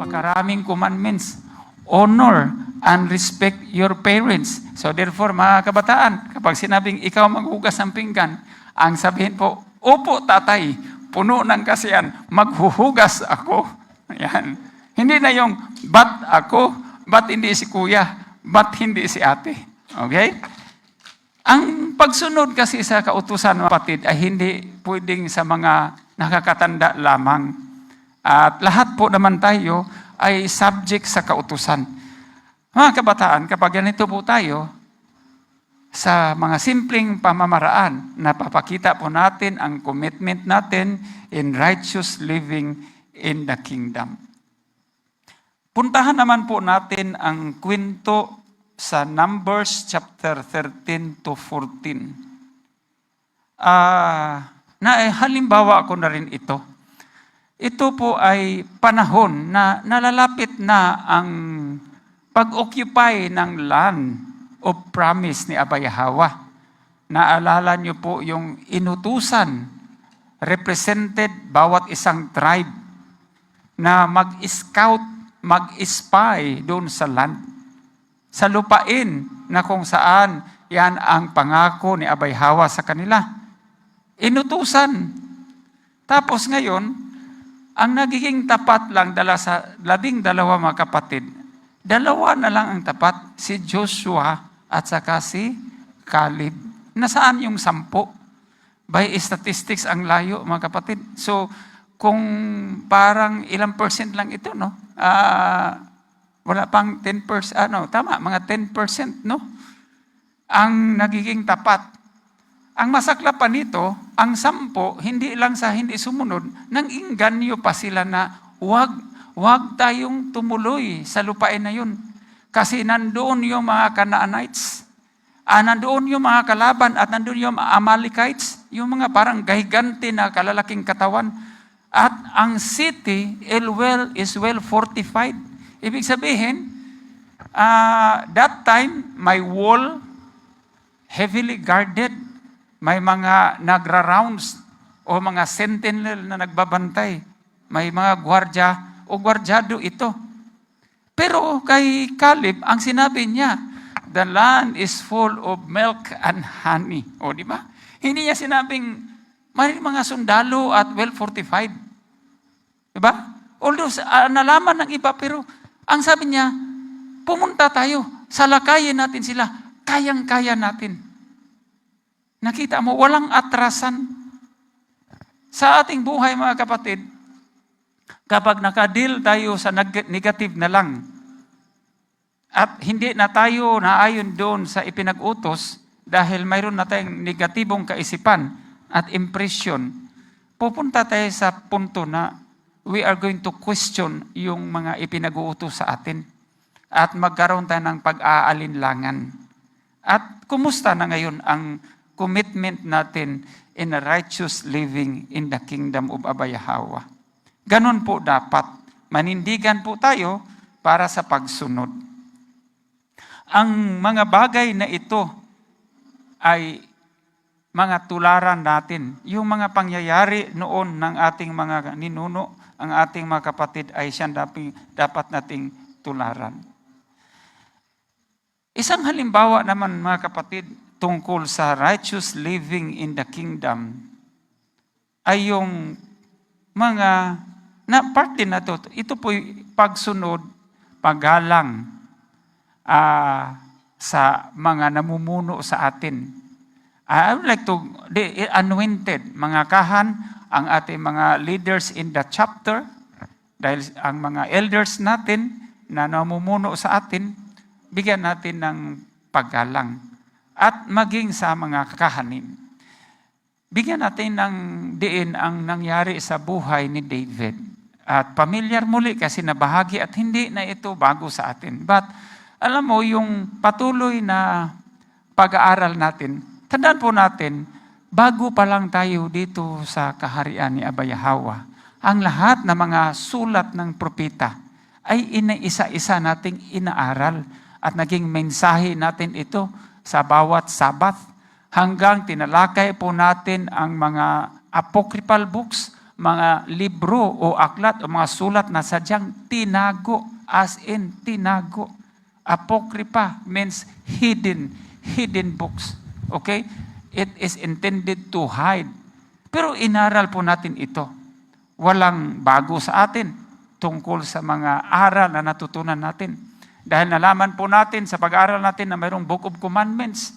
napakaraming commandments. Honor and respect your parents. So therefore, mga kabataan, kapag sinabing ikaw maghugas ng pinggan, ang sabihin po, opo tatay, puno ng kasiyan, maghuhugas ako. Yan. Hindi na yung, ba't ako, ba't hindi si kuya, ba't hindi si ate. Okay? Ang pagsunod kasi sa kautusan ng kapatid ay hindi pwedeng sa mga nakakatanda lamang. At lahat po naman tayo ay subject sa kautusan. Mga kabataan, kapag ganito po tayo, sa mga simpleng pamamaraan, napapakita po natin ang commitment natin in righteous living in the kingdom. Puntahan naman po natin ang kwento sa Numbers chapter 13 to 14. Halimbawa ko na rin ito. Ito po ay panahon na nalalapit na ang pag-occupy ng land of promise ni Abay Hawa. Naalala niyo po yung inutusan, represented bawat isang tribe na mag-scout, mag-spy doon sa land. Sa lupain na kung saan yan ang pangako ni Abay Hawa sa kanila. Inutusan. Tapos ngayon, ang nagiging tapat lang sa 12 mga kapatid, 2 na lang ang tapat, si Joshua at saka si Caleb. Nasaan yung 10? By statistics ang layo mga kapatid. So, kung parang ilang percent lang ito, no? Wala pang 10%, tama, mga 10%, no? Ang nagiging tapat. Ang masaklap pa nito, ang 10, hindi lang sa hindi sumunod, nang inganyo pa sila na wag tayong tumuloy sa lupain na yun. Kasi nandoon yung mga Canaanites, nandoon yung mga kalaban, at nandoon yung Amalekites, yung mga parang gahigante na kalalaking katawan. At ang city is well fortified. Ibig sabihin, that time, may wall, heavily guarded, may mga nagra-rounds o mga sentinel na nagbabantay. May mga gwardya o gwardyado ito. Pero kay Caleb, ang sinabi niya, the land is full of milk and honey. O di ba? Hindi niya sinabing, may mga sundalo at well fortified. Di ba? Although nalaman ng iba, pero ang sabi niya, pumunta tayo, salakayin natin sila, kayang-kaya natin. Nakita mo, walang atrasan. Sa ating buhay mga kapatid, kapag nakadil tayo sa negative na lang, at hindi na tayo naayon doon sa ipinag-utos, dahil mayroon na tayong negatibong kaisipan at impression, pupunta tayo sa punto na we are going to question yung mga ipinag-uutos sa atin. At magkaroon tayo ng pag-aalinlangan. At kumusta na ngayon ang commitment natin in a righteous living in the kingdom of Abay Hawa? Ganon po dapat. Manindigan po tayo para sa pagsunod. Ang mga bagay na ito ay mga tularan natin. Yung mga pangyayari noon ng ating mga ninuno, ang ating mga kapatid ay siyang dapat nating tularan. Isang halimbawa naman mga kapatid, tungkol sa righteous living in the kingdom ay yung mga part din na ito po pagsunod, paggalang sa mga namumuno sa atin. I would like to, the anointed, mga kahan, ang ating mga leaders in the chapter, dahil ang mga elders natin na namumuno sa atin, bigyan natin ng paggalang. At maging sa mga kahanin. Bigyan natin ng diin ang nangyari sa buhay ni David. At pamilyar muli kasi nabahagi at hindi na ito bago sa atin. But alam mo, yung patuloy na pag-aaral natin, tandaan po natin, bago pa lang tayo dito sa kaharian ni Abay Hawa, ang lahat ng mga sulat ng propeta ay inaisa-isa nating inaaral at naging mensahe natin ito sa bawat Sabat, hanggang tinalakay po natin ang mga apocryphal books, mga libro o aklat o mga sulat na sadyang tinago, as in tinago. Apocrypha means hidden books. Okay? It is intended to hide. Pero inaral po natin ito. Walang bago sa atin tungkol sa mga aral na natutunan natin. Dahil nalaman po natin sa pag-aaral natin na mayroong Book of Commandments.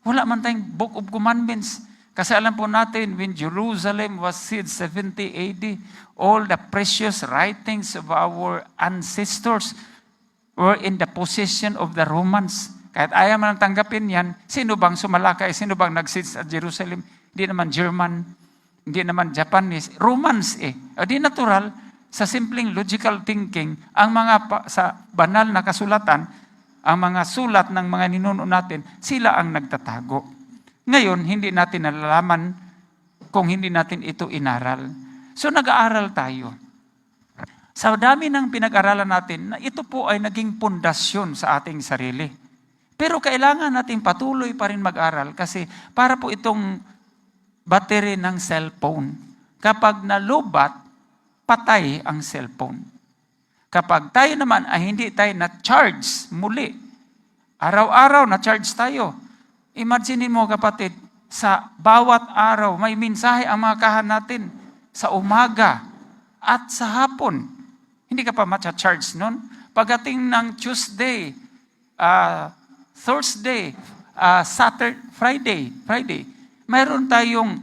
Wala man tayong Book of Commandments. Kasi alam po natin, when Jerusalem was sealed 70 AD, all the precious writings of our ancestors were in the possession of the Romans. Kahit ayaw man tanggapin yan, sino bang sumalakay? Sino bang nag-seed sa Jerusalem? Hindi naman German, hindi naman Japanese. Romans eh. O di natural, sa simpleng logical thinking, ang mga sa banal na kasulatan, ang mga sulat ng mga ninuno natin, sila ang nagtatago. Ngayon, hindi natin nalalaman kung hindi natin ito inaral. So nag-aaral tayo. Sa dami ng pinag-aralan natin, na ito po ay naging pundasyon sa ating sarili. Pero kailangan natin patuloy pa rin mag-aral kasi para po itong battery ng cellphone. Kapag nalubat, patay ang cellphone. Kapag tayo naman ay hindi tayo na-charge muli, araw-araw na-charge tayo. Imagine mo kapatid, sa bawat araw may mensahe ang mga kahan natin sa umaga at sa hapon. Hindi ka pa ma-charge nun. Pagdating ng Tuesday, Thursday, Saturday, Friday, mayroon tayong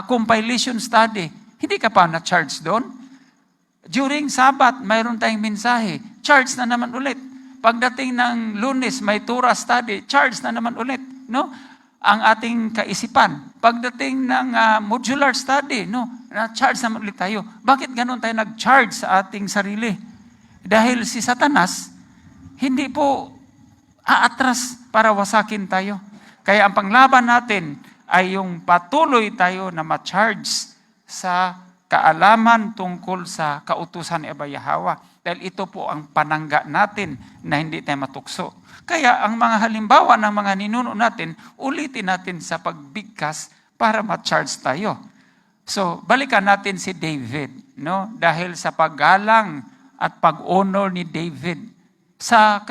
compilation study. Hindi ka pa na-charge doon. During Sabbath, mayroon tayong mensahe. Charge na naman ulit. Pagdating ng Lunes, may Torah study. Charge na naman ulit. No? Ang ating kaisipan. Pagdating ng modular study, no? Na-charge naman ulit tayo. Bakit ganun tayo nag-charge sa ating sarili? Dahil si Satanas, hindi po aatras para wasakin tayo. Kaya ang panglaban natin ay yung patuloy tayo na ma-charge sa kaalaman tungkol sa kautusan ni Abba Yahweh. Dahil ito po ang panangga natin na hindi tayo matukso. Kaya ang mga halimbawa ng mga ninuno natin, ulitin natin sa pagbigkas para ma-charge tayo. So, balikan natin si David, no? Dahil sa paggalang at pag-honor ni David sa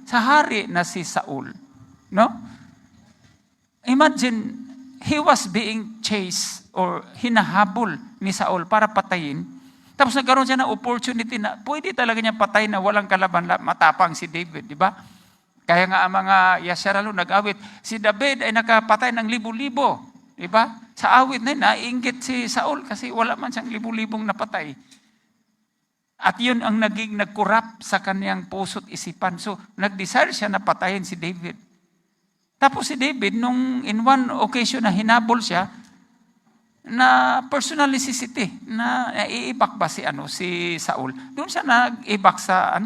hari na si Saul, no? Imagine, he was being chased or hinahabol ni Saul para patayin. Tapos nagkaroon siya ng opportunity na pwede talaga niya patayin na walang kalaban, matapang si David, di ba? Kaya nga ang mga Yasharalo nag-awit, si David ay nakapatay ng libo-libo, di ba? Sa awit na yun, naiinggit si Saul kasi wala man siyang libo-libong napatay. At yun ang nagkurap sa kanyang puso't isipan. So, nag-desire siya na patayin si David. Tapos si David, nung in one occasion na hinabol siya, na personal necessity, na iibak ba si Saul. Doon siya nag-ibak sa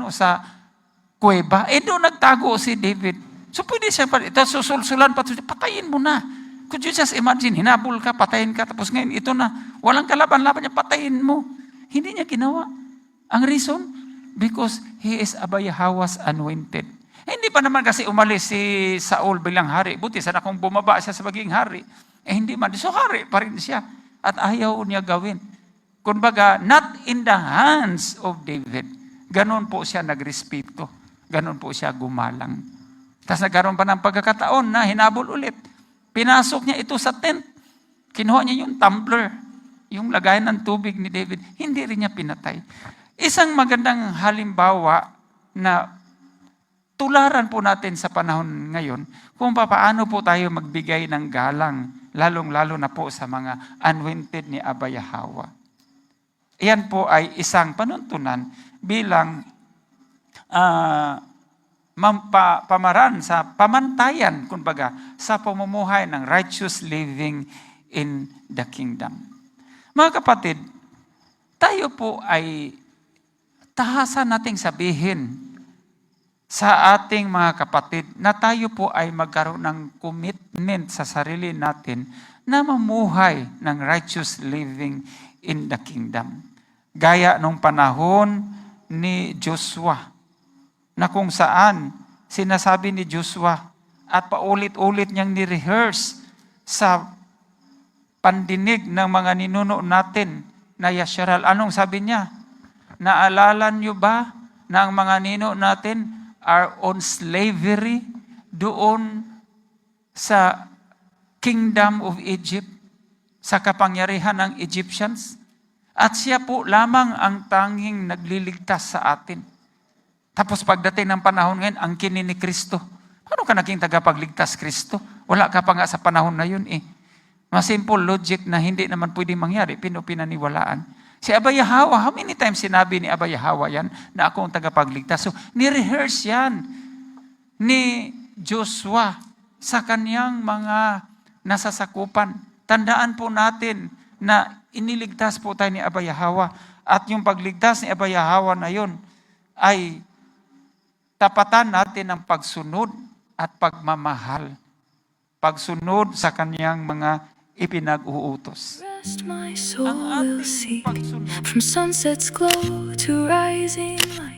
kuweba. Doon nagtago si David. So pwede siya susulsulan patayin mo na. Could you just imagine, hinabol ka, patayin ka, tapos ngayon ito na, walang kalaban-laban niya, patayin mo. Hindi niya ginawa. Ang reason? Because he is Abba Yahweh's anointed. Hindi pa naman kasi umalis si Saul bilang hari. Buti sana kung bumaba siya sa maging hari. Hindi man. So hari pa rin siya. At ayaw niya gawin. Kumbaga, not in the hands of David. Ganon po siya nagrespeto. Ganon po siya gumalang. Tapos nagkaroon pa ng pagkakataon na hinabol ulit. Pinasok niya ito sa tent. Kinuha niya yung tumbler, yung lagayan ng tubig ni David. Hindi rin niya pinatay. Isang magandang halimbawa na tularan po natin sa panahon ngayon kung paano po tayo magbigay ng galang, lalong-lalo na po sa mga anointed ni Abba Yahweh. Iyan po ay isang panuntunan bilang pamaran sa pamantayan, kumbaga, sa pamumuhay ng righteous living in the kingdom. Mga kapatid, tayo po ay tahasan nating sabihin sa ating mga kapatid na tayo po ay magkaroon ng commitment sa sarili natin na mamuhay ng righteous living in the kingdom. Gaya nung panahon ni Joshua, na kung saan sinasabi ni Joshua at paulit-ulit niyang ni-rehearse sa pandinig ng mga ninuno natin na Yasharal. Anong sabi niya? Naalala niyo ba na ang mga nino natin are on slavery doon sa kingdom of Egypt, sa kapangyarihan ng Egyptians? At siya po lamang ang tanging nagliligtas sa atin. Tapos pagdating ng panahon ngayon, ang kinin ni Kristo. Paano ka naging tagapagligtas, Kristo? Wala ka pa nga sa panahon na yun eh. Mas simple logic na hindi naman pwede mangyari, pinaniwalaan. Si Aba Yahawa, how many times sinabi ni Aba Yahawa yan na ako ang tagapagligtas? So, ni-rehearse yan ni Joshua sa kanyang mga nasasakupan. Tandaan po natin na iniligtas po tayo ni Aba Yahawa. At yung pagligtas ni Aba Yahawa na yun ay tapatan natin ng pagsunod at pagmamahal. Pagsunod sa kanyang mga ipinag-uutos. Rest my soul will seek from sunset's glow to rising light.